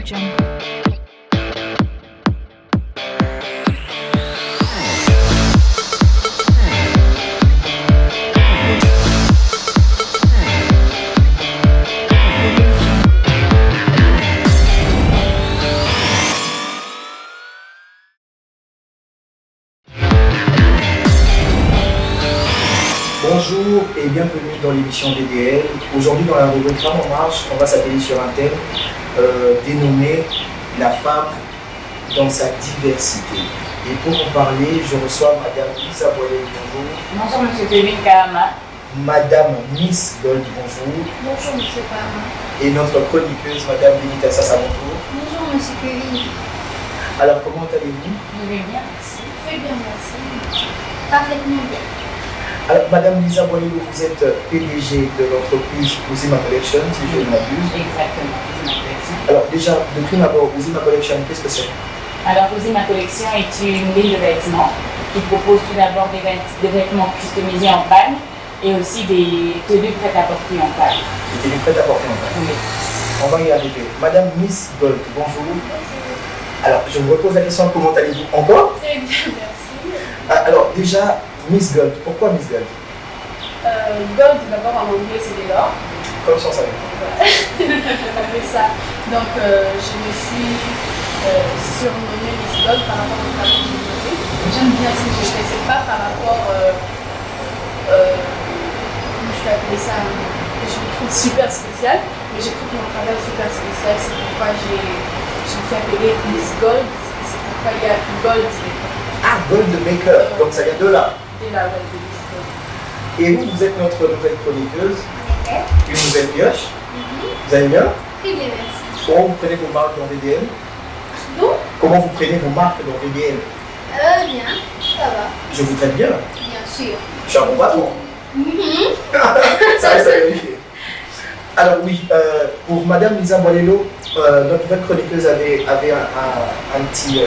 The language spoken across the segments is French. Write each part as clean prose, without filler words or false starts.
Bonjour et bienvenue dans l'émission DDL. Aujourd'hui dans la rubrique Femmes en marche, on va s'atteler sur un thème dénommé la femme dans sa diversité. Et pour en parler, je reçois Madame Lisa Boyer, bonjour. Bonjour Monsieur Kevin Kahama. Madame Miss Gold, bonjour. Bonjour Monsieur Kahama. Et notre chroniqueuse, Madame Benita Sassa, bonjour. Bonjour Monsieur Kevin. Alors comment allez-vous? Je vais bien, merci. Très bien, merci. Parfaitement bien. Alors, Madame Lisa Boyer, vous êtes PDG de l'entreprise Uzima Collection, si je ne m'abuse. Exactement, Uzima Collection. Alors déjà, de prime abord, Uzima Collection, qu'est-ce que c'est? Alors, Uzima Collection est une ligne de vêtements qui propose tout d'abord des vêtements customisés en panne et aussi des tenues prêtes à porter en panne. Des tenues prêtes à porter en panne. Oui. On va y arriver. Madame Miss Gold, bonjour. Alors, je vous repose la question, comment allez-vous encore? Très bien, merci. Alors, déjà, Miss Gold, pourquoi Miss Gold? Gold, d'abord en anglais, c'est de l'or. Comme ça, ça va. Voilà. On fait ça. Donc, je me suis surnommée Miss Gold par rapport au travail que j'ai posé. J'aime bien ce que je fais. C'est pas par rapport. Comment je peux appeler ça? Je me trouve super spécial, mais je trouve mon travail super spécial. C'est pourquoi je me suis appelée Miss Gold. C'est pourquoi il y a Gold. Ah, Gold Maker, donc ça vient de là. Et là, ouais, de Miss Gold. Et vous, vous êtes notre nouvelle chroniqueuse, Ok. une nouvelle pioche. Vous allez bien? Très bien, merci. Comment vous prenez vos marques dans VDL? Bon, Comment vous prenez vos marques dans VDL? bien, ça va, Je vous traite bien. bien sûr. Je suis un bon patron. Ça reste à vérifier. Alors oui, pour Madame Lisa Boilello, notre nouvelle chroniqueuse avait un petit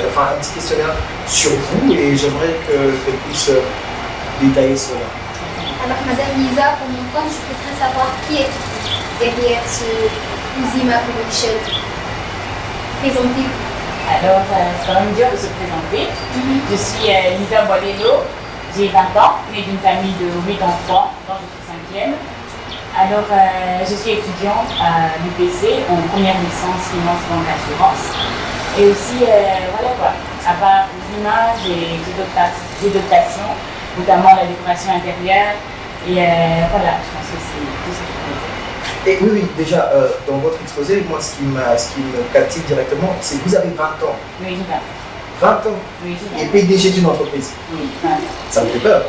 questionnaire sur vous et j'aimerais qu'elle puisse détailler cela. Alors, Madame Lisa, pour mon compte, je voudrais savoir qui est derrière ce Uzima Collection. Présentez-vous. Alors, c'est quand même dur de se présenter. Je suis Lisa Boilello, j'ai 20 ans, née d'une famille de 8 enfants, dont je suis 5e. Alors, je suis étudiante à l'UPC en première licence finance banque assurance. Et aussi, voilà quoi, à part Uzima, j'ai d'autres passions, notamment la décoration intérieure. Et voilà, je pense que c'est tout ce que je peux dire. Et oui, déjà, dans votre exposé, moi, ce qui me captive directement, c'est que vous avez 20 ans. Oui, j'ai 20 ans. Oui, j'ai Et PDG d'une entreprise. Oui, 20 ans. Ça me fait peur.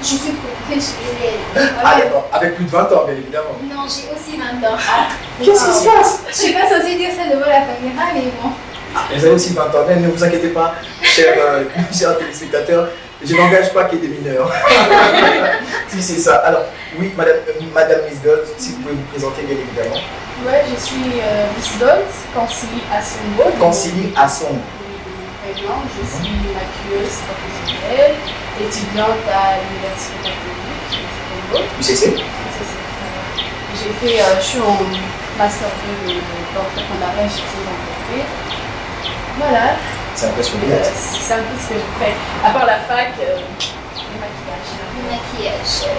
Je suis professionnelle. Ah d'accord, avec plus de 20 ans, bien évidemment. Non, j'ai aussi 20 ans. Qu'est-ce qui se passe? Je suis pas censée dire ça devant la caméra, mais bon. Vous avez aussi 20 ans, mais ne vous inquiétez pas, chers téléspectateurs, je n'engage pas qu'il y ait des mineurs. Si c'est ça. Alors, oui, Madame Miss Gold, si vous pouvez vous présenter, bien évidemment. Ouais, je suis Miss Gold, Concilie à son Concilie à son. Je suis maquilleuse professionnelle, étudiante à l'Université catholique. UCC. Je suis en master 2 d'entrepreneuriat et gestion d'entreprise. Voilà. C'est impressionnant. C'est un peu ce que je fais. À part la fac, le maquillage. Le maquillage.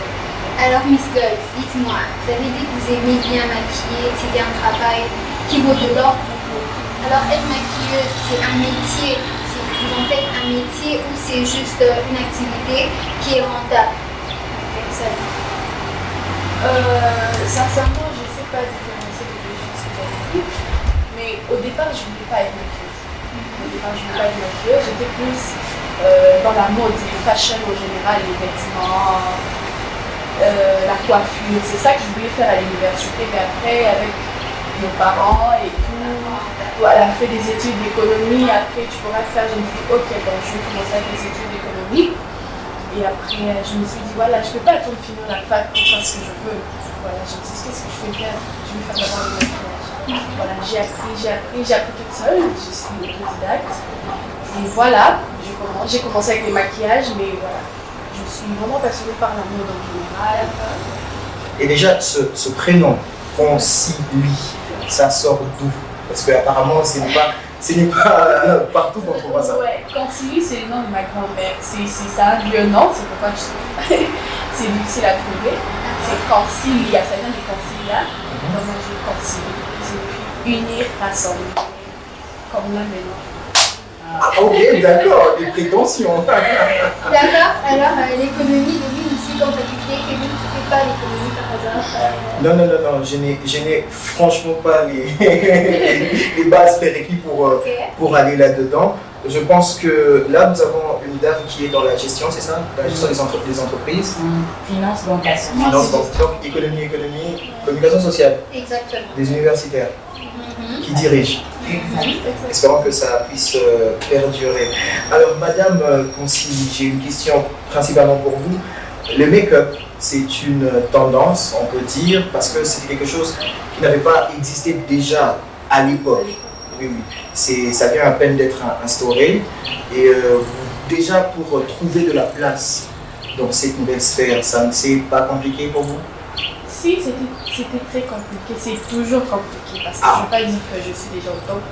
Alors Miss Gold, dites-moi, vous avez dit que vous aimez bien maquiller, que c'était un travail qui vaut de l'or pour vous. Alors être maquilleuse, c'est un métier, vous en faites un métier ou c'est juste une activité qui est rentable? Sincèrement, je ne sais pas différencier les deux choses que vous avez dit, mais au départ, je ne voulais pas être maquilleuse. J'étais plus dans la mode, le fashion en général, les vêtements, la coiffure. C'est ça que je voulais faire à l'université, mais après, avec nos parents et tout, elle a fait des études d'économie. Après, tu pourras faire. Je me suis dit, ok, bon, je vais commencer avec les études d'économie. Et après, je me suis dit, voilà, je ne peux pas attendre de finir la fac pour faire ce que je veux. Voilà, je me suis dit, qu'est-ce que je vais faire? Je vais faire d'abord le maquillage. Voilà, j'ai appris toute seule, je suis autodidacte. Et voilà, j'ai commencé avec les maquillages, mais voilà, je suis vraiment passionnée par la mode en général. Et déjà, ce prénom, Concilie, ça sort d'où? Parce qu'apparemment, ce n'est pas partout qu'on trouve ça. Ouais, Concili, c'est le nom de ma grand-mère. C'est un vieux nom, c'est pourquoi c'est difficile à trouver. C'est Concilia, ça vient de Concilia. Donc moi je Concili. C'est unir, rassembler. Comme là maintenant. Ah, ok, d'accord, des prétentions. D'accord, alors l'économie de l'île ici comme faculté, que vous ne faites pas l'économie par hasard Non, je n'ai franchement pas les bases prérequises pour aller là-dedans. Je pense que là, nous avons une dame qui est dans la gestion, c'est ça? La gestion des entreprises. Finance, bancation. Finance, donc économie, communication sociale, Exactement. des universitaires qui dirigent. Espérons que ça puisse perdurer. Alors, Madame Concili, j'ai une question principalement pour vous. Le make-up, c'est une tendance, on peut dire, parce que c'était quelque chose qui n'avait pas existé déjà à l'époque. Oui. Ça vient à peine d'être instauré. Et déjà, pour trouver de la place dans cette nouvelle sphère, ça ne s'est pas compliqué pour vous? Si, c'était très compliqué. C'est toujours compliqué parce que je ne veux pas dire que je suis déjà au top.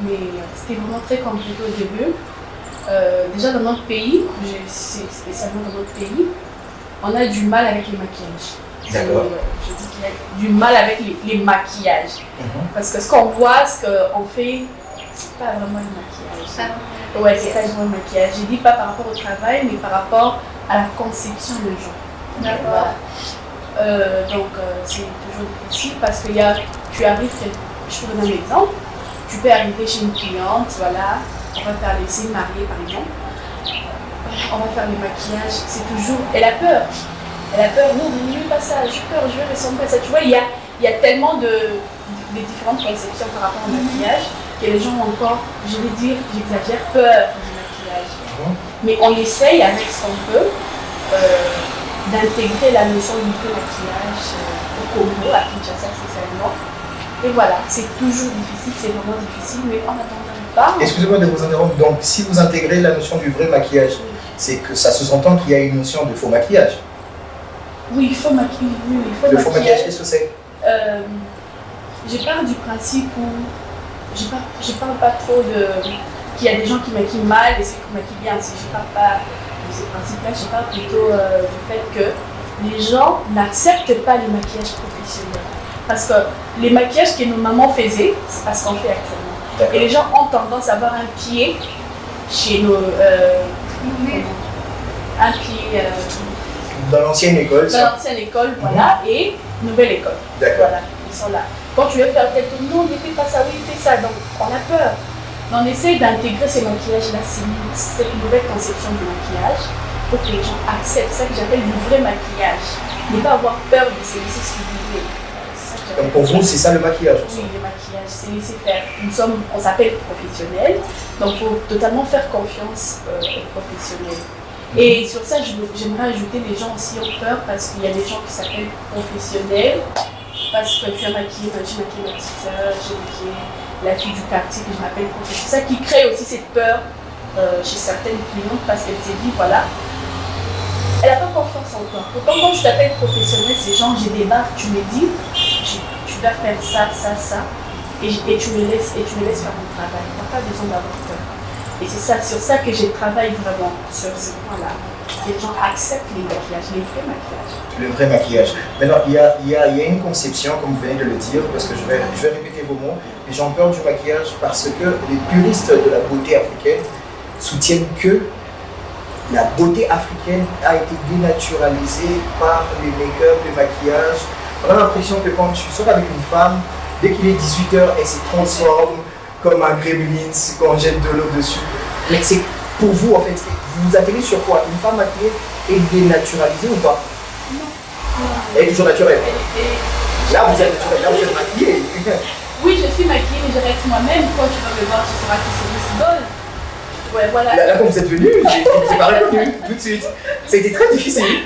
Mais c'était vraiment très compliqué au début. Déjà dans notre pays, spécialement dans notre pays, on a du mal avec les maquillages. D'accord. Je dis qu'il y a du mal avec les maquillages. Parce que ce qu'on voit, ce qu'on fait, c'est pas vraiment le maquillage. Ouais, c'est pas vraiment le maquillage. Je dis pas par rapport au travail, mais par rapport à la conception de gens. D'accord. Donc c'est toujours difficile parce que tu arrives, je peux donner un exemple, tu peux arriver chez une cliente, voilà, on va faire les signes mariés par exemple, on va faire les maquillages, c'est toujours, elle a peur, non, ne veux pas ça, j'ai peur, je veux ressembler à ça, tu vois, il y a tellement de différentes conceptions par rapport au maquillage que les gens ont encore, je vais dire, j'exagère, peur du maquillage. Mais on essaye avec ce qu'on peut d'intégrer la notion du maquillage au Congo, à Kinshasa spécialement. Et voilà, c'est toujours difficile, c'est vraiment difficile, mais en attendant pas. Excusez-moi de vous interrompre. Donc, si vous intégrez la notion du vrai maquillage, c'est que ça se sent qu'il y a une notion de faux maquillage. Oui, il faut maquiller. Oui, il faut le faux maquillage, qu'est-ce que c'est? Je pars du principe où je parle pas trop de qu'il y a des gens qui maquillent mal et ceux qui maquillent bien. Si je parle pas de ces principes-là, je parle plutôt du fait que les gens n'acceptent pas les maquillages professionnels. Parce que les maquillages que nos mamans faisaient, c'est pas ce qu'on fait actuellement. Et les gens ont tendance à avoir un pied chez nos... un pied... dans l'ancienne école. Dans l'ancienne école, voilà, et nouvelle école. D'accord. Voilà, ils sont là. Quand tu veux faire quelque chose, non, ne fais pas ça, oui, fais ça. Donc, on a peur. Mais on essaie d'intégrer ces maquillages-là, cette nouvelle conception du maquillage, pour que les gens acceptent. C'est ça que j'appelle du vrai maquillage. Ne pas avoir peur de se laisser sublimer. Donc pour vous, c'est ça le maquillage? Oui, le maquillage, c'est laisser faire. On s'appelle professionnels, donc il faut totalement faire confiance aux professionnels. Et sur ça, j'aimerais ajouter, les gens aussi ont peur parce qu'il y a des gens qui s'appellent professionnels, parce que tu as maquillé, j'ai maquillé ma petite soeur, j'ai maquillé la fille du quartier que je m'appelle professionnel. C'est ça qui crée aussi cette peur chez certaines clientes parce qu'elle s'est dit, voilà, elle n'a pas confiance en toi. Pourtant, quand je t'appelle professionnel, c'est genre, j'ai des barres, tu me dis, tu dois faire ça, et tu me laisses faire mon travail. Tu n'as pas besoin d'avoir peur. Et c'est ça, sur ça que je travaille vraiment, sur ce point-là. Les gens acceptent les maquillages, les vrais maquillages. Le vrai maquillage. Maintenant, il y a une conception, comme vous venez de le dire, parce que je vais répéter vos mots. Les gens ont peur du maquillage parce que les puristes de la beauté africaine soutiennent que la beauté africaine a été dénaturalisée par les make-up, les maquillages. On a l'impression que quand tu sors avec une femme, dès qu'il est 18h, elle se transforme comme un gremlin quand on jette de l'eau dessus. Mais c'est pour vous, en fait, vous vous atterrez sur quoi? Une femme maquillée est dénaturalisée ou pas? Non. Elle est toujours naturelle. Là, vous êtes naturelle, là, vous êtes maquillée. Oui, je suis maquillée, mais je reste moi-même. Quand tu vas me voir, tu sauras que c'est Miss Gold. Ouais, voilà. Là, quand vous êtes venu, je ne vous ai pas reconnu tout de suite. C'était très difficile.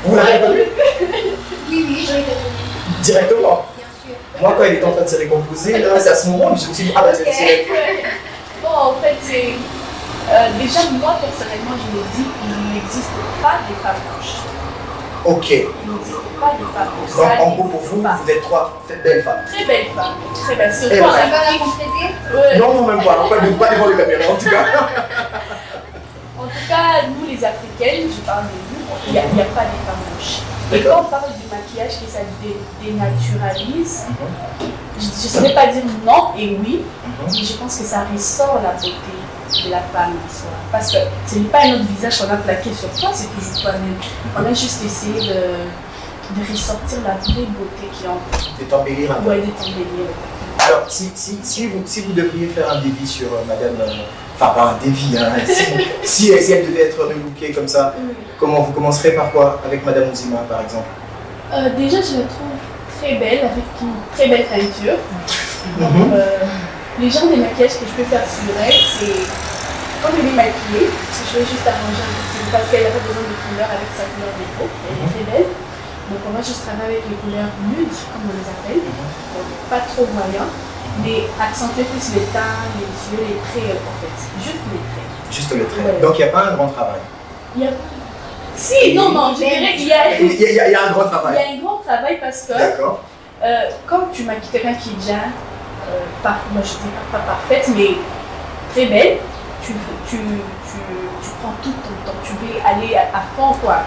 Vous l'avez reconnu? Oui, je l'ai reconnu. Directement. Bien sûr. Moi, quand il est en train de se récomposer, là, c'est à ce moment où je me suis dit, ah bah c'est... Bon, en fait, c'est... déjà, moi, personnellement, je me dis qu'il n'existe pas des femmes blanches. Ok. Il n'existe pas de femmes Donc sales. en gros, pour vous, vous êtes trois belles femmes. Très belles femmes. Très belles. Eh Surtout ben. en Tu vas la Afrique. compléter? Ouais. Non, même pas. Pas devant les caméras, en tout cas. En tout cas, nous les Africaines, je parle de nous, il n'y a pas de femmes moches. Et D'accord. quand on parle du maquillage qui ça dénaturalise, je ne sais pas dire non et oui, mais je pense que ça ressort la beauté de la femme en soi. Parce que ce n'est pas un autre visage qu'on a plaqué sur toi, c'est toujours toi-même. On a juste essayé de ressortir la vraie beauté qui est en toi. De t'embellir un peu. Ouais, de t'embellir. Alors, si vous devriez faire un défi sur madame, enfin pas un défi, hein, si elle devait être relookée comme ça, comment vous commencerez par quoi avec madame Ouzima par exemple? Déjà, je la trouve très belle, avec une très belle teinture. Donc, les genres de maquillages que je peux faire sur elle, c'est comme elle est maquillée, si je veux juste arranger un petit peu, parce qu'elle a pas besoin de couleur avec sa couleur de peau, elle est très belle. Donc on va juste travailler avec les couleurs nudes, comme on les appelle, donc pas trop voyants, mais accentuer plus les teints, les yeux, les traits en fait, juste les traits. Juste le trait. Ouais. Donc il n'y a pas un grand travail. Il y a... Si, non, je dirais qu'il y a... Il y a un grand Il y travail. a un grand travail parce que D'accord. quand tu maquilles quelqu'un qui est déjà, moi je dis pas parfaite, mais très belle, tu prends tout ton temps, tu veux aller à fond quoi.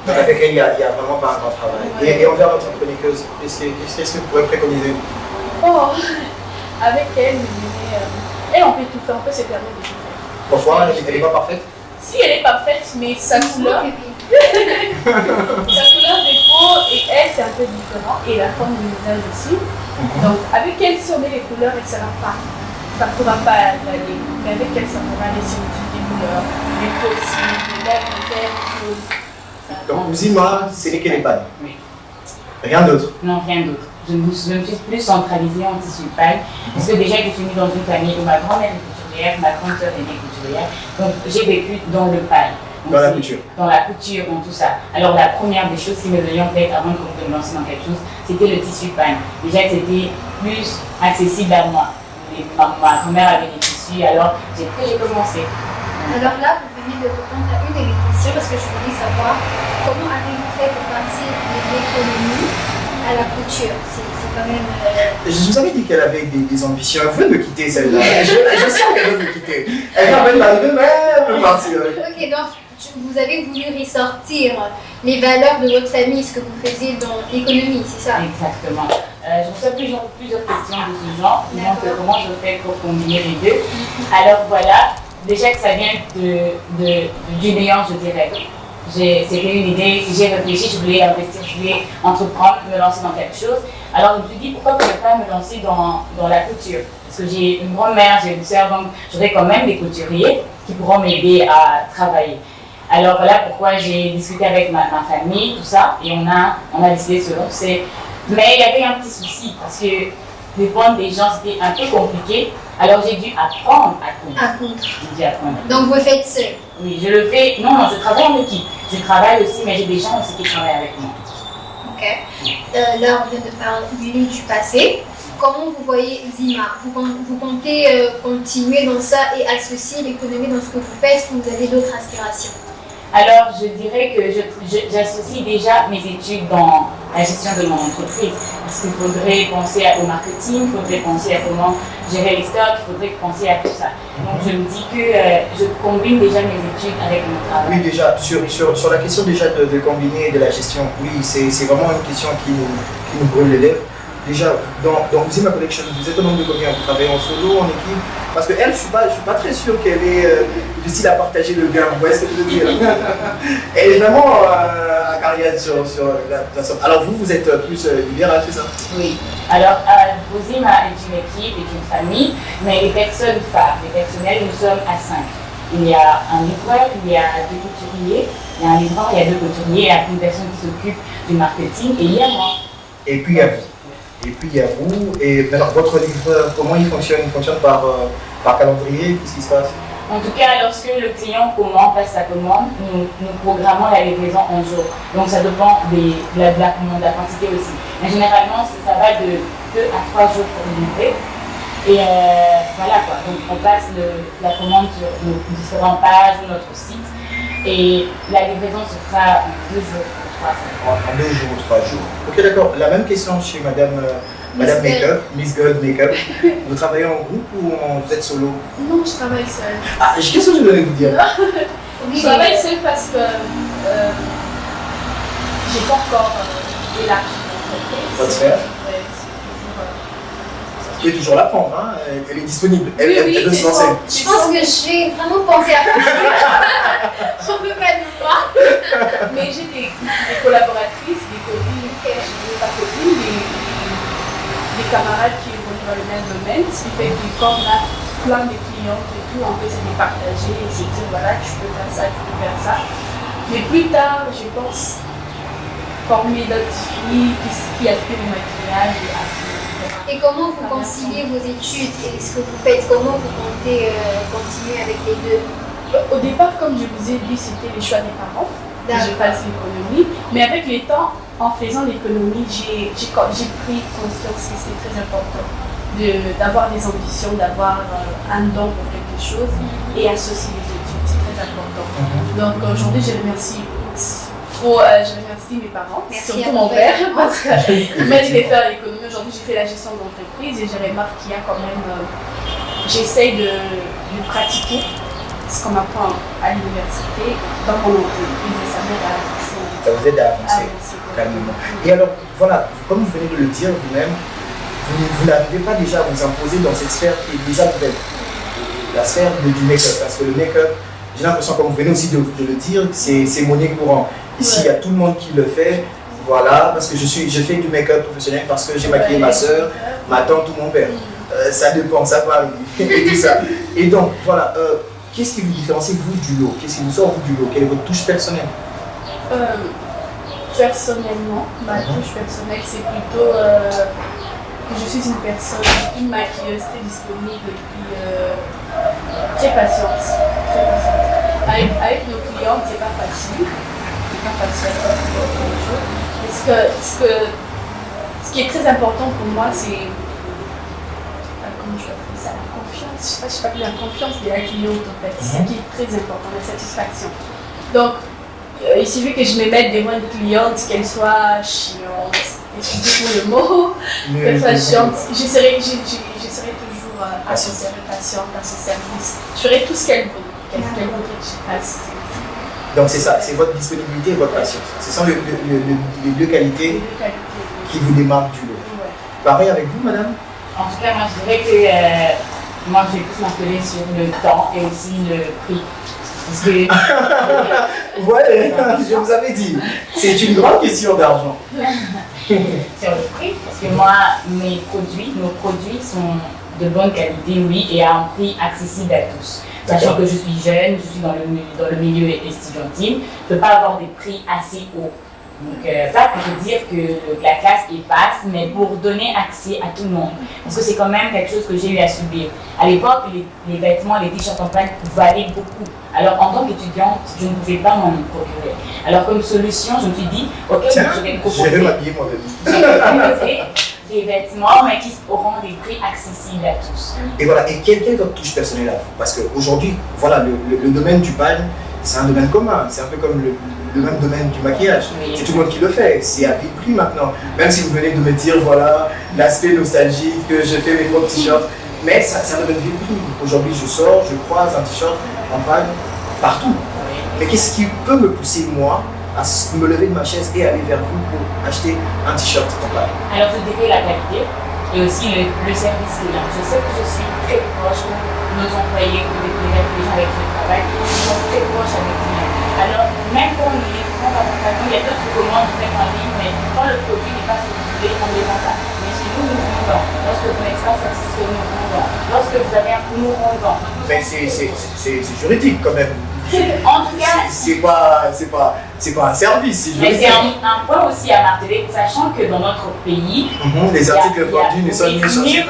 Donc avec elle, il n'y a vraiment pas un grand travail. Ouais. Et envers votre chroniqueuse, qu'est-ce que vous pourrez préconiser? Oh, avec elle, on peut tout faire, on peut se permettre de tout faire. Pourquoi elle n'est pas parfaite? Si elle est parfaite, mais sa couleur, sa couleur de peau et elle c'est un peu différent et la forme du visage aussi. Donc avec elle si on met les couleurs elle sera pas, ça ne pourra pas aller. Mais avec elle ça pourra aller sur des couleurs, les fossiles, les lèvres, les lèvres, Donc Ouzima, c'est les Kélépanes. Oui. Rien d'autre. Non, rien d'autre. Je me suis plus centralisée en tissu paille. Parce que déjà, je suis née dans une famille où ma grand-mère est couturière, ma grande sœur est née couturière. Donc, j'ai vécu dans le paille. Dans la couture. Dans la couture, dans tout ça. Alors, la première des choses qui me venait en tête avant de me lancer dans quelque chose, c'était le tissu paille. Déjà, c'était plus accessible à moi. Ma grand-mère avait des tissus, alors j'ai commencé. Alors là, vous venez de répondre à une de mes questions parce que je voulais savoir comment avez-vous fait pour passer de l'économie à la couture. C'est quand même... Je vous avais dit qu'elle avait des ambitions. Elle veut me quitter celle-là. Je sens qu'elle veut me quitter. Elle va même me partir. Ok, donc vous avez voulu ressortir les valeurs de votre famille, ce que vous faisiez dans l'économie, c'est ça? Exactement. Je reçois plusieurs questions de ce genre. Donc, D'accord. comment je fais pour combiner les deux? Alors voilà, déjà que ça vient du néant, je dirais. C'était une idée, j'ai réfléchi, je voulais investir, je voulais entreprendre, me lancer dans quelque chose. Alors je me suis dit, pourquoi je ne pas me lancer dans la couture? Parce que j'ai une grand-mère, j'ai une sœur, donc j'aurais quand même des couturiers qui pourront m'aider à travailler. Alors voilà pourquoi j'ai discuté avec ma famille, tout ça, et on a décidé de se lancer. Mais il y avait un petit souci, parce que dépendre des gens, c'était un peu compliqué. Alors j'ai dû apprendre à coudre. À coudre. J'ai dû apprendre. Donc vous le faites seul. Oui, je le fais. Non, je travaille en équipe. Je travaille aussi, mais j'ai des gens aussi qui travaillent avec moi. Ok. Là, on vient de parler du passé. Comment vous voyez Zima? Vous comptez continuer dans ça et associer l'économie dans ce que vous faites? Est-ce que vous avez d'autres aspirations? Alors, je dirais que j'associe déjà mes études dans la gestion de mon entreprise. Parce qu'il faudrait penser au marketing, il faudrait penser à comment gérer les stocks, il faudrait penser à tout ça. Donc, je me dis que je combine déjà mes études avec mon travail. Oui, déjà, sur la question déjà de combiner de la gestion, oui, c'est vraiment une question qui nous brûle les lèvres. Déjà, dans Ouzima Collection, vous êtes au nombre de combien? Vous travaillez en solo, en équipe? Parce qu'elle, je suis pas très sûr qu'elle est du style à partager le gain. Vous voyez ce que je veux dire? Elle est vraiment à carrière sur la somme. Alors vous êtes plus libéral, c'est ça? Oui. Alors, Ouzima est une équipe, est une famille, mais les personnes phares, les personnels, nous sommes à 5. Il y a un livreur, il y a 2 couturiers, il y a un livreur, il y a 2 couturiers, il y a une personne qui s'occupe du marketing et il y a moi. Et puis il y a vous. Et puis il y a vous. Et alors, votre livreur, comment il fonctionne? Il fonctionne par calendrier? Qu'est-ce qui se passe? En tout cas, lorsque le client passe sa commande, nous programmons la livraison en jour. Donc ça dépend de la quantité aussi. Mais généralement, ça va de 2 à 3 jours pour livrer. Et voilà quoi. Donc on passe la commande sur nos différentes pages, notre site. Et la livraison se fera en 2 jours ou 3 jours. En 2 jours ou 3 jours. Ok, d'accord. La même question chez Madame Makeup, Miss God Makeup. Vous travaillez en groupe ou vous êtes solo? Non, je travaille seule. Ah, qu'est-ce que je voulais vous dire? Je travaille seule parce que j'ai pas encore élargi mon entreprise. Votre sphère? Ouais, Vous pouvez toujours la prendre, hein? Elle est disponible. Elle oui, peut c'est se lancer. ça. Je pense que j'ai vraiment pensé à ça. On peut pas nous voir. Mais j'ai des collaboratrices, des copines, pas copines, des camarades qui évoluent dans le même domaine, ce qui fait que quand on a plein de clientes et tout, on peut se départager et se dire voilà, tu peux faire ça, tu peux faire ça. Mais plus tard, je pense former d'autres filles qui aspirent au maquillage et à Et comment vous conciliez vos études et ce que vous faites? Comment vous comptez continuer avec les deux? Au départ, comme je vous ai dit, c'était le choix des parents que je fasse l'économie. Mais avec le temps, en faisant l'économie, j'ai pris conscience que c'est très important d'avoir des ambitions, d'avoir un don pour quelque chose et associer les études. C'est très important. Donc aujourd'hui, je remercie mes parents, Merci surtout à mon ton père, père. parce qu'il m'a dit de faire l'économie. Aujourd'hui, j'ai fait la gestion d'entreprise et je remarque qu'il y a quand même. J'essaye de pratiquer ce qu'on apprend à l'université dans mon entreprise et ça m'aide à avancer. Ça vous aide à avancer calmement. Et alors, voilà, comme vous venez de le dire vous-même, vous n'arrivez pas déjà à vous imposer dans cette sphère qui est déjà nouvelle, la sphère du make-up. Parce que le make-up, j'ai l'impression, comme vous venez aussi de le dire, c'est monnaie courante. Ici, il y a tout le monde qui le fait. Voilà, parce que je fais du make-up professionnel, parce que j'ai maquillé ma soeur, ma tante ou mon père. Ça dépend, ça varie. Et tout ça. Et donc, voilà, qu'est-ce qui vous différencie, vous, du lot? Qu'est-ce qui vous sort, vous, du lot? Quelle est votre touche personnelle? Personnellement, ma touche personnelle, c'est plutôt que je suis une maquilleuse très disponible et puis très patiente. Avec nos clients, c'est pas facile. C'est pas facile tous les jours. Ce qui est très important pour moi, c'est comment je vais appeler ça, la confiance. Je sais pas la confiance de la cliente en fait. C'est ce qui est très important, la satisfaction. Donc, il suffit que je me mette devant une cliente, qu'elle soit chiante, excusez pour le mot, qu'elle soit chiante, je serai toujours à son service, patiente, à son service. Je ferai tout ce qu'elle veut, qu'elle voudrait que je fasse. Donc c'est ça, c'est votre disponibilité et votre patience. Ce sont les deux qualités qui vous démarquent du lot. Ouais. Pareil avec vous, madame? En tout cas, moi je dirais que moi je vais plus m'appeler sur le temps et aussi le prix. Parce que... ouais, je vous avais dit, c'est une grande question d'argent. Sur le prix, parce que moi, nos produits sont de bonne qualité, oui, et à un prix accessible à tous. Sachant que je suis jeune, je suis dans le milieu estudiantine, je ne peux pas avoir des prix assez hauts. Donc, pas pour dire que la classe est basse, mais pour donner accès à tout le monde. Parce que c'est quand même quelque chose que j'ai eu à subir. À l'époque, les vêtements, les t-shirts en plaque valaient beaucoup. Alors, en tant qu'étudiante, je ne pouvais pas m'en procurer. Alors, comme solution, je me suis dit, ok, je vais me proposer. Je vais m'habiller moi-même. Je vais proposer des vêtements, mais qui auront des prix accessibles à tous. Et voilà, et quelle est votre touche personnelle à vous? Parce qu'aujourd'hui, voilà, le domaine du bagne, c'est un domaine commun. C'est un peu comme le même domaine du maquillage. Oui. C'est tout le monde qui le fait. C'est à vil prix maintenant. Même si vous venez de me dire, voilà, l'aspect nostalgique, que je fais mes propres t-shirts. Mais c'est un domaine vil prix. Aujourd'hui, je sors, je croise un t-shirt en bagne partout. Oui. Mais qu'est-ce qui peut me pousser, moi, à me lever de ma chaise et aller vers vous pour acheter un t-shirt en bagne? Alors, je dirais la qualité et aussi le service client. Je sais que je suis très proche de nos employés, les gens avec qui je travaille, ils sont très proches avec nous. Alors, même quand on les prend dans mon camion, il y a d'autres commandes faites en ligne, mais quand le produit n'est pas satisfait, on ne les vend pas. Mais chez nous, nous vendons. Lorsque vous n'êtes pas satisfait, nous vendons. Lorsque vous avez un coup, nous vendons. Mais c'est juridique quand même. En tout cas, C'est pas un service, c'est mais juridique. c'est un point aussi à marteler, sachant que dans notre pays, Les articles vendus ne sont ni échangés.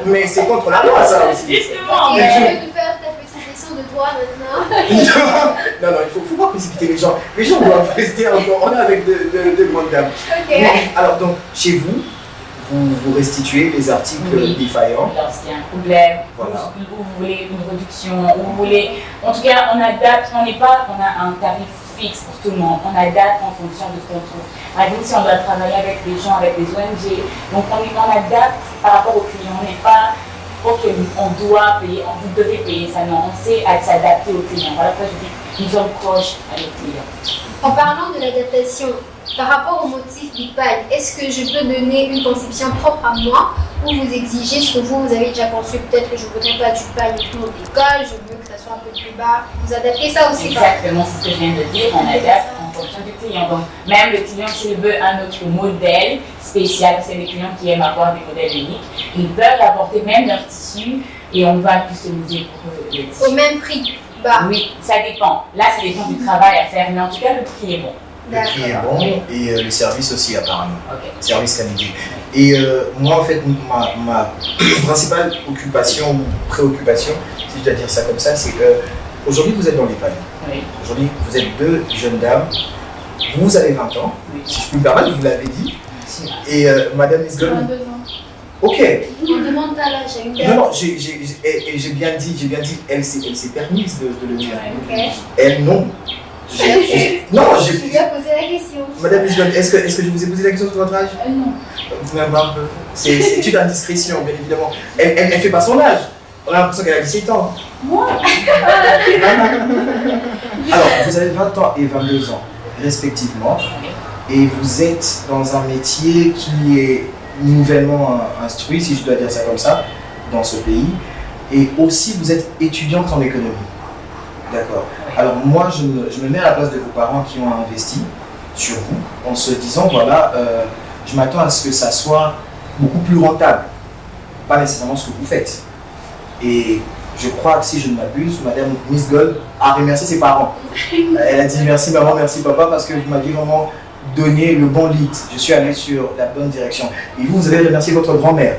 Mais c'est contre la loi, ça aussi. Justement, Ok, mais je vais nous faire ta petite leçon de droit maintenant. Non, il faut pas précipiter les gens. Les gens doivent rester encore. On est avec de grandes dames. Ok. Mais, alors, donc, chez vous, vous restituez les articles défaillants. Lorsqu'il y a un problème, Voilà. ou vous voulez une réduction, ou vous voulez. En tout cas, on adapte, on a un tarif fixe pour tout le monde, on adapte en fonction de ce qu'on trouve. Par exemple, si on doit travailler avec des gens, avec des ONG, donc on adapte par rapport aux clients, on n'est pas. Ok, on doit payer, vous devez payer ça, non, on sait s'adapter aux clients. Voilà pourquoi je dis, nous sommes proches avec les clients. En parlant de l'adaptation, par rapport au motif du paille, est-ce que je peux donner une conception propre à moi ou vous exigez ce que vous avez déjà conçu? Peut-être que je ne voudrais pas du paille autour de l'école, je veux que ça soit un peu plus bas. Vous adaptez ça aussi? Exactement, c'est ce que je viens de dire, on adapte en fonction du client. Donc, même le client, s'il veut un autre modèle spécial, c'est des clients qui aiment avoir des modèles uniques, ils peuvent apporter même leur tissu et on va customiser pour eux le tissu. Au même prix? Bah. Oui, ça dépend. Là, ça dépend du travail à faire, mais en tout cas, le prix est bon. Le prix est bon et le service aussi apparemment. Ok. Service qualité. Et moi en fait, ma principale occupation ou préoccupation, si je dois dire ça comme ça, c'est que aujourd'hui vous êtes dans les pailles. Oui. Aujourd'hui vous êtes deux jeunes dames, vous avez 20 ans, Oui. si je peux me permettre, vous l'avez dit. Merci. Et Madame Miss Gold, 22 ans. ok. On demande pas l'âge à une dame. Non, non, j'ai bien dit, elle s'est permise de le dire. Ok. Elle non. Non, Je lui ai posé la question. Madame Miss Gold, est-ce que je vous ai posé la question sur votre âge? Non. Même un peu. C'est une indiscrétion, bien évidemment. Elle fait pas son âge. On a l'impression qu'elle a 17 ans. Moi? Alors, vous avez 20 ans et 22 ans, respectivement. Et vous êtes dans un métier qui est nouvellement instruit, si je dois dire ça comme ça, dans ce pays. Et aussi, vous êtes étudiante en économie. D'accord. Alors, moi, je me mets à la place de vos parents qui ont investi sur vous, en se disant, voilà, je m'attends à ce que ça soit beaucoup plus rentable. Pas nécessairement ce que vous faites. Et je crois que si je ne m'abuse, Madame Miss Gold a remercié ses parents. Elle a dit merci maman, merci papa, parce que vous m'avez vraiment donné le bon lead. Je suis allé sur la bonne direction. Et vous avez remercié votre grand-mère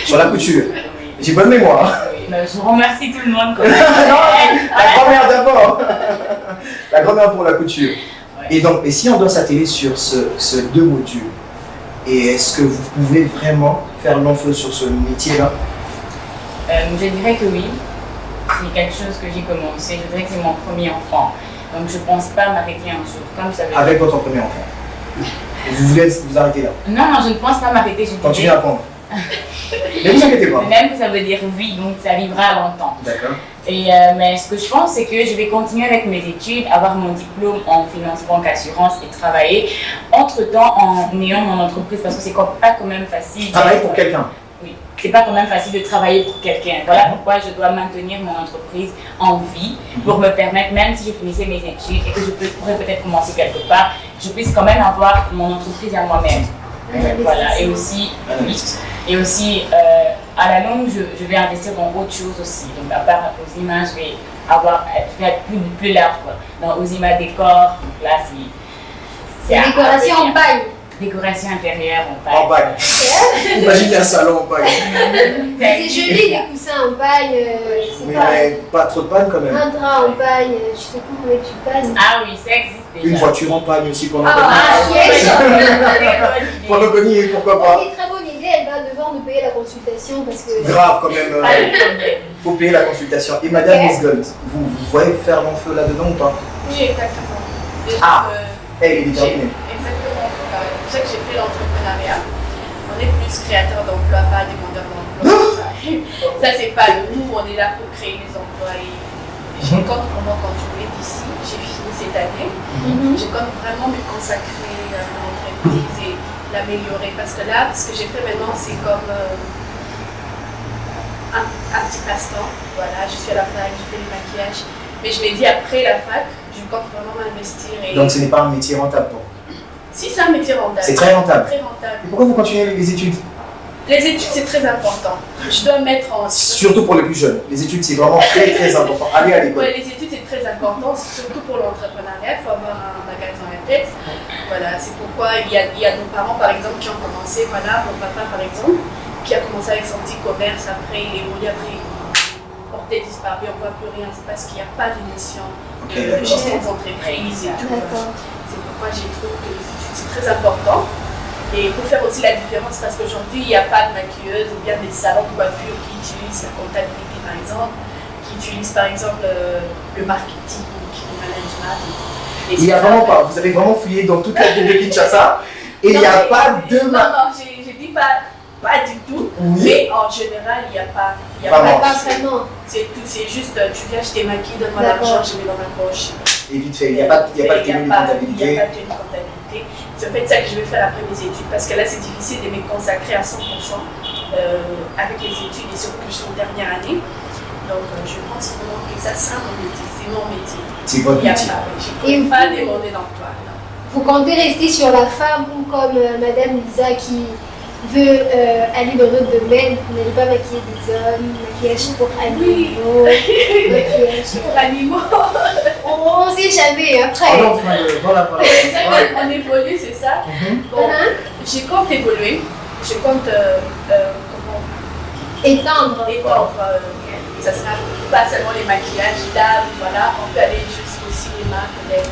sur la couture. Oui. J'ai bonne mémoire. Oui, mais je remercie tout le monde. Non, la grand-mère d'abord. La grand-mère pour la couture. Et donc, et si on doit s'atteler sur ce deux modules, et est-ce que vous pouvez vraiment faire long feu sur ce métier-là? Je dirais que oui. C'est quelque chose que j'ai commencé. Je dirais que c'est mon premier enfant. Donc je ne pense pas m'arrêter un jour. Comme ça veut Avec votre premier enfant. Vous voulez vous arrêter là? Non, je ne pense pas m'arrêter. Continuez à apprendre. Ne vous inquiétez pas. Même que ça veut dire oui, donc ça vivra longtemps. D'accord. Et, mais ce que je pense, c'est que je vais continuer avec mes études, avoir mon diplôme en finance, banque, assurance et travailler entre-temps en ayant mon entreprise parce que c'est pas quand même facile. Travailler pour quelqu'un. Oui, c'est pas quand même facile de travailler pour quelqu'un. Voilà pourquoi je dois maintenir mon entreprise en vie pour me permettre, même si je finissais mes études et que je pourrais peut-être commencer quelque part, je puisse quand même avoir mon entreprise à moi-même. Voilà, et aussi, à la longue, je vais investir dans autre chose aussi. Donc, à part Ozima, je vais être plus large. Quoi. Dans Ozima Décor, donc là, c'est Décoration en paille. Décoration intérieure en paille. En paille. Imaginez un salon en paille. C'est joli les coussins en paille, je sais Oui, pas. mais pas trop de panne quand même. Un drap en paille, je sais pas comment tu pannes. Ah oui, ça existe déjà. Une voiture en panne aussi pour Ah, l'organiser. siège. Pour l'organiser, pourquoi pas. Ok, très bonne idée, elle va devoir nous payer la consultation parce que. Grave quand même. Pas de problème. Il faut payer la consultation. Et Madame Ok. Miss Gold, vous voyez faire long feu là-dedans ou pas? Oui, exactement. Déjà, Ah. Elle est déterminée. exactement. C'est pour ça que j'ai fait l'entrepreneuriat. On est plus créateur d'emplois, pas demandeur d'emploi. Ça, c'est pas nous, on est là pour créer les emplois. Et je compte vraiment continuer d'ici. J'ai fini cette année. Je compte vraiment me consacrer à mon entreprise et l'améliorer. Parce que là, ce que j'ai fait maintenant, c'est comme un petit passe-temps. Voilà, je suis à la fac, je fais le maquillage. Mais je m'ai dit, après la fac, je compte vraiment m'investir. Et... Donc ce n'est pas un métier rentable pour vous. Si, c'est un métier rentable. C'est très rentable. Très rentable. Et pourquoi vous continuez les études? Les études, c'est très important. Je dois mettre en... Surtout pour les plus jeunes. Les études, c'est vraiment très très important. Allez à l'école. Ouais, les études, c'est très important, surtout pour l'entrepreneuriat. Il faut avoir un bagage dans la tête. Voilà, c'est pourquoi il y a nos parents, par exemple, qui ont commencé. Voilà, mon papa, par exemple, qui a commencé avec son petit commerce. Après, il évolue, après, il portait disparu, on ne voit plus rien. C'est parce qu'il n'y a pas de mission de gestion d'entreprise et tout. D'accord. C'est pourquoi j'ai trouvé que les études, c'est très important. Et pour faire aussi la différence, parce qu'aujourd'hui, il n'y a pas de maquilleuse ou bien des salons de coiffure qui utilisent la comptabilité, par exemple, qui utilisent, par exemple, le marketing, le management. Il n'y a vraiment pas. Vous avez vraiment fouillé dans toute la ville de Kinshasa et il n'y a pas de Non, j'ai dit pas du tout. Oui. Mais en général, il n'y a pas. Il y a Vraiment. pas Pas vraiment. c'est tout, c'est juste, tu viens, je t'ai maquillé, donne-moi l'argent, je mets dans ma poche. Et vite fait, il n'y a pas de tenue de Il n'y comptabilité. a pas de tenue de comptabilité. C'est en fait ça que je vais faire après mes études, parce que là, c'est difficile de me consacrer à 100% avec les études, et surtout que je suis en dernière année. Donc, je pense vraiment que ça sera mon métier, c'est mon métier. C'est votre Il n'y a métier. pas, je ne peux pas demander d'emploi. Non. Vous comptez rester sur la femme ou comme Madame Lisa qui veut aller dans notre domaine, n'allez pas maquiller des hommes, maquillage pour animaux, maquillage Pour animaux, On sait jamais après. Ah non, voilà. on évolue, c'est ça. Mhm. Bon, je compte évoluer, je compte comment Étendre. étendre. Ça sera pas seulement les maquillages, là, voilà, on peut aller jusqu'au cinéma, peut-être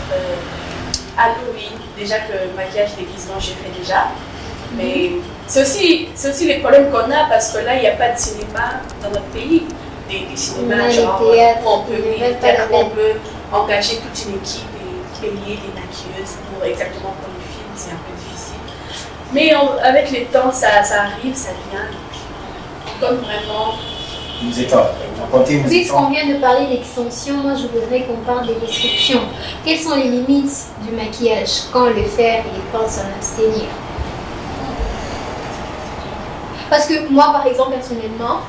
Halloween. Déjà que le maquillage déguisement, j'ai fait déjà. Mais c'est aussi les problèmes qu'on a parce que là, il n'y a pas de cinéma dans notre pays. Des cinémas, On a les genre, théâtres, on peut, il y a oui, pas de on peine. peut engager toute une équipe et payer des maquilleuses pour exactement pour les films, c'est un peu difficile. Mais avec le temps, ça arrive, ça vient. On compte vraiment. Vous étendre. Vous comptez vous Puisqu'on étendre. vient de parler d'extension, moi je voudrais qu'on parle des restrictions. Quelles sont les limites du maquillage? Quand le faire et quand s'en abstenir? Parce que moi, par exemple, personnellement,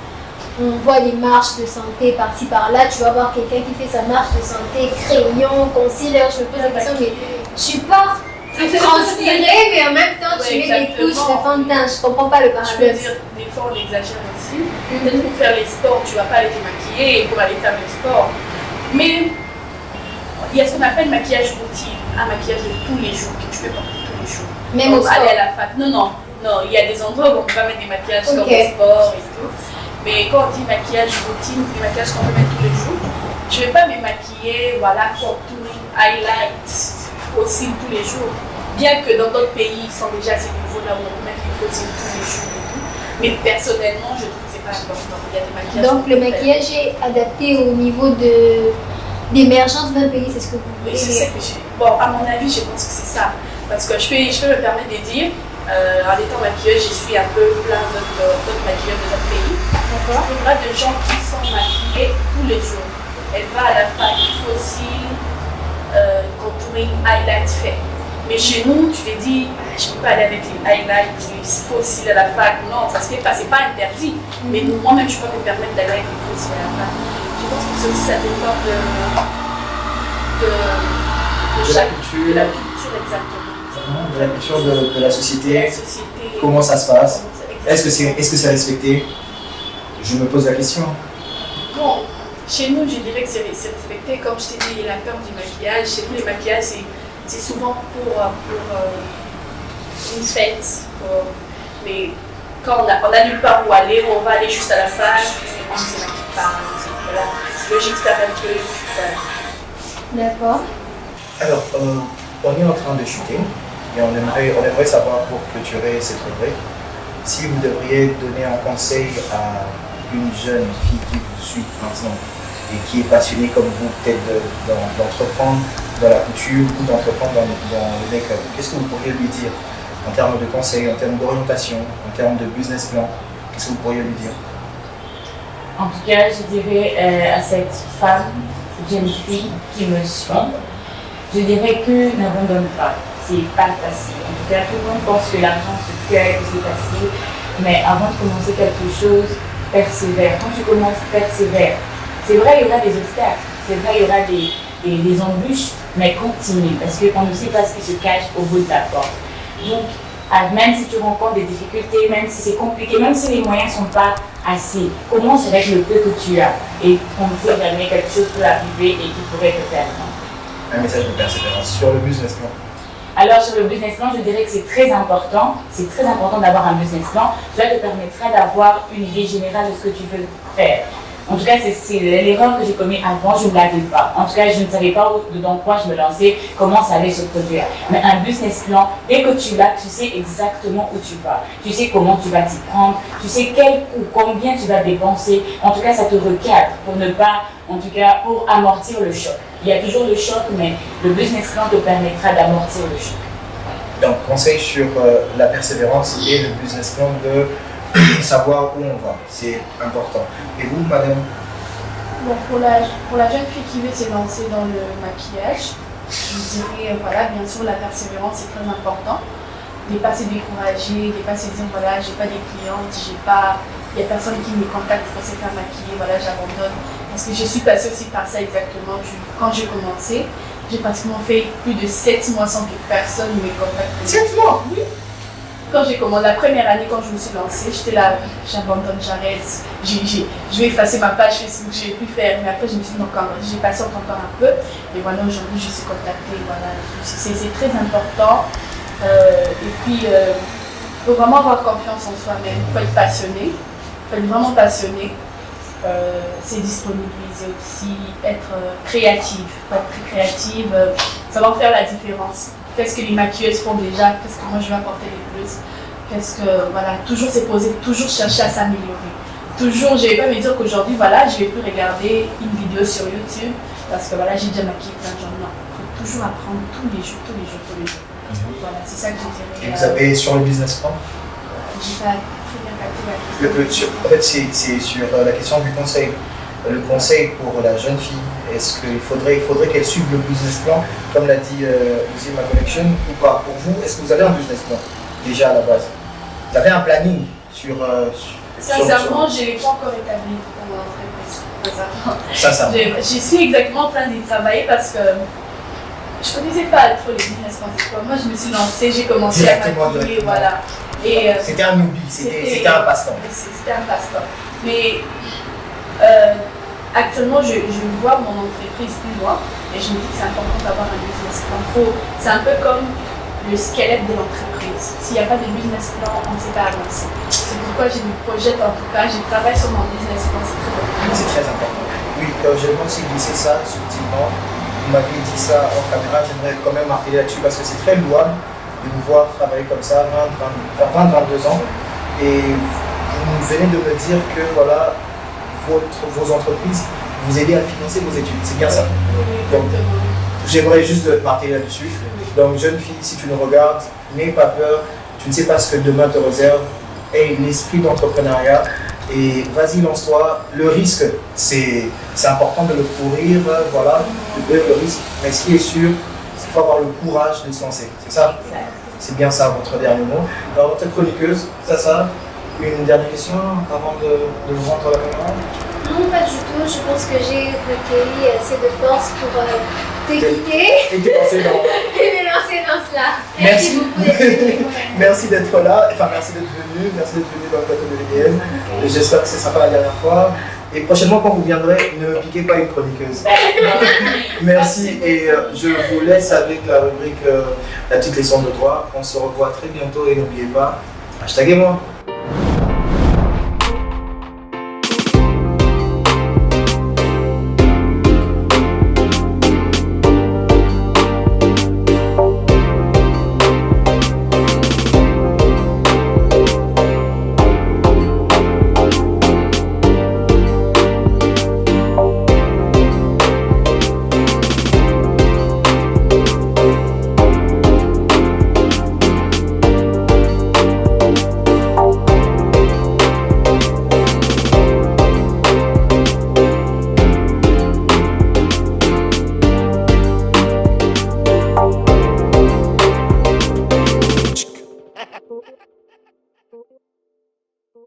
on voit des marches de santé par-ci par-là. Tu vas voir quelqu'un qui fait sa marche de santé, crayon, concealer. Je me pose la question, mais tu pars transpirer, mais en même temps, tu Ouais, mets des couches de exactement. fond de teint. Je comprends pas le Je veux paradoxe. dire, des fois on exagère aussi. Peut-être pour faire les sports, tu vas pas aller te maquiller pour aller faire le sport. Mais il y a ce qu'on appelle maquillage routine, un maquillage de tous les jours que tu peux porter tous les jours. Même au Donc, sport. aller à la fac. Non, il y a des endroits où on peut pas mettre des maquillages comme Ok. au sport et tout. Mais quand on dit maquillage routine, des maquillages qu'on peut mettre tous les jours, je vais pas me maquiller, voilà, contouring, highlight, fossile tous les jours. Bien que dans d'autres pays, ils sont déjà à ce niveau-là où on peut mettre les fossiles tous les jours et tout. Mais personnellement, je trouve que c'est pas important. Il y a des maquillages. Donc le qu'on peut faire. maquillage est adapté au niveau d'émergence d'un pays, c'est ce que vous Oui, voulez c'est dire. ça que bon, à mon avis, je pense que c'est ça. Parce que je peux me permettre de dire, en étant maquilleuse, je suis un peu plein d'autres maquilleurs de notre pays. D'accord. Il y aura des gens qui sont maquillés tous les jours. Elle va à la fac, fossile, contouring, highlight fait. Mais chez nous, tu te dis, je ne peux pas aller avec les highlights, les fossiles à la fac. Non, ça se fait pas, c'est pas interdit. Mais moi-même, je ne peux pas me permettre d'aller avec les fossiles à la fac. Je pense que ça aussi, ça dépend de De la chaque culture. de la culture, exactement. De la culture de la De société. la société. Comment ça se passe? Comment ça- Est-ce que c'est respecté? Je me pose la question. Bon, chez nous, je dirais que c'est respecté. Comme je t'ai dit, il y a la peur du maquillage. Chez nous, les maquillages, c'est souvent pour une fête. Mais quand on a nulle part où aller, on va aller juste à la fac, on se maquille pas. Voilà. Logique, ça un peu. Voilà. D'accord. Alors, on est en train de shooter et on aimerait savoir pour clôturer cette rubrique si vous devriez donner un conseil à une jeune fille qui vous suit maintenant et qui est passionnée comme vous peut-être d'entreprendre dans la couture ou d'entreprendre dans le make-up. Qu'est-ce que vous pourriez lui dire en termes de conseils, en termes d'orientation, en termes de business plan? Qu'est-ce que vous pourriez lui dire? En tout cas, je dirais à cette femme, cette jeune fille qui me suit, je dirais que n'abandonne pas. C'est pas facile. En tout cas, tout le monde pense que l'argent se fait, que c'est facile. Mais avant de commencer quelque chose, persévère. Quand tu commences, persévère. C'est vrai, il y aura des obstacles. C'est vrai, il y aura des embûches, mais continue. Parce qu'on ne sait pas ce qui se cache au bout de ta porte. Donc, même si tu rencontres des difficultés, même si c'est compliqué, même si les moyens ne sont pas assez, commence avec le peu que tu as. Et on ne sait jamais quelque chose peut arriver et qui pourrait te faire mal. Un message de persévérance sur le business plan. Alors sur le business plan, je dirais que c'est très important d'avoir un business plan. Cela te permettra d'avoir une idée générale de ce que tu veux faire. En tout cas, c'est l'erreur que j'ai commise avant, je ne l'avais pas. En tout cas, je ne savais pas dans quoi je me lançais, comment ça allait se produire. Mais un business plan, dès que tu l'as, tu sais exactement où tu vas. Tu sais comment tu vas t'y prendre, tu sais quel coût, combien tu vas dépenser. En tout cas, ça te recadre pour ne pas, en tout cas, pour amortir le choc. Il y a toujours le choc, mais le business plan te permettra d'amortir le choc. Donc, conseil sur la persévérance et le business plan de savoir où on va, c'est important. Et vous, madame? Bon, pour la jeune fille qui veut se lancer dans le maquillage, je dirais, voilà, bien sûr, la persévérance est très important. Ne pas se décourager, ne pas se dire, voilà, j'ai pas des clientes, il n'y a personne qui me contacte pour se faire maquiller, voilà, j'abandonne. Parce que je suis passée aussi par ça exactement. Quand j'ai commencé, j'ai pratiquement fait plus de 7 mois sans que personne ne me contacte. 7 mois? Oui. Quand j'ai commencé, la première année, quand je me suis lancée, j'étais là, j'abandonne, j'arrête, je vais effacer ma page Facebook, j'ai pu faire. Mais après, je me suis dit, j'ai patienté encore un peu. Et voilà, aujourd'hui, je suis contactée. Voilà. C'est très important. Et puis, il faut vraiment avoir confiance en soi-même. Il faut être passionné. Il faut être vraiment passionné. C'est disponibiliser aussi, être créative. Il faut être très créative, savoir faire la différence. Qu'est-ce que les maquilleuses font déjà? Qu'est-ce que moi je vais apporter de plus? Voilà, toujours se poser, toujours chercher à s'améliorer. Toujours, je ne vais pas me dire qu'aujourd'hui, voilà, je ne vais plus regarder une vidéo sur YouTube parce que voilà, j'ai déjà maquillé plein de gens. Non, il faut toujours apprendre tous les jours. Voilà, c'est ça que je dirais. Et vous avez sur le business plan? J'ai pas très bien capté la question. En fait, c'est sur la question du conseil. Le conseil pour la jeune fille, est-ce qu'il faudrait qu'elle suive le business plan, comme l'a dit Ma Connection, ou pas? Pour vous, est-ce que vous avez un business plan déjà à la base? Vous avez un planning sur... Sincèrement, je ne l'ai pas encore établi pour mon entreprise. Sincèrement. Je suis exactement en train d'y travailler parce que je ne connaissais pas trop les business plans. Moi, je me suis lancée, j'ai commencé à maquiller, voilà. C'était un hobby, c'était un passe-temps. C'était un passe-temps. Mais actuellement, je vois mon entreprise plus loin et je me dis que c'est important d'avoir un business plan. C'est un peu comme le squelette de l'entreprise. S'il n'y a pas de business plan, on ne sait pas avancer. C'est pourquoi je me projette, en tout cas, je travaille sur mon business plan, c'est très important. Oui, je pense glisser ça subtilement. Vous m'avez dit ça en caméra, j'aimerais quand même marquer là-dessus parce que c'est très louable de vous voir travailler comme ça, 22 ans. Et vous venez de me dire que voilà, vos entreprises vous aident à financer vos études. C'est bien ça. Donc, j'aimerais juste marquer là-dessus. Donc, jeune fille, si tu nous regardes, n'aie pas peur. Tu ne sais pas ce que demain te réserve. Aie l'esprit d'entrepreneuriat et vas-y, lance-toi. Le risque, c'est important de le courir, voilà, de courir le risque. Mais ce qui est sûr, c'est qu'il faut avoir le courage de se lancer. C'est ça? C'est bien ça, votre dernier mot. Alors, votre chroniqueuse, ça, une dernière question avant de vous rendre la caméra? Non, pas du tout. Je pense que j'ai recueilli assez de force pour t'écouter et te lancer dans... et me lancer dans cela. Merci beaucoup d'être venu. Merci d'être là, enfin merci d'être venu dans le plateau de VDN. J'espère que ce ne sera pas la dernière fois. Et prochainement, quand vous viendrez, ne piquez pas une chroniqueuse. Merci et je vous laisse avec la rubrique La petite leçon de droit. On se revoit très bientôt et n'oubliez pas, hashtagez-moi.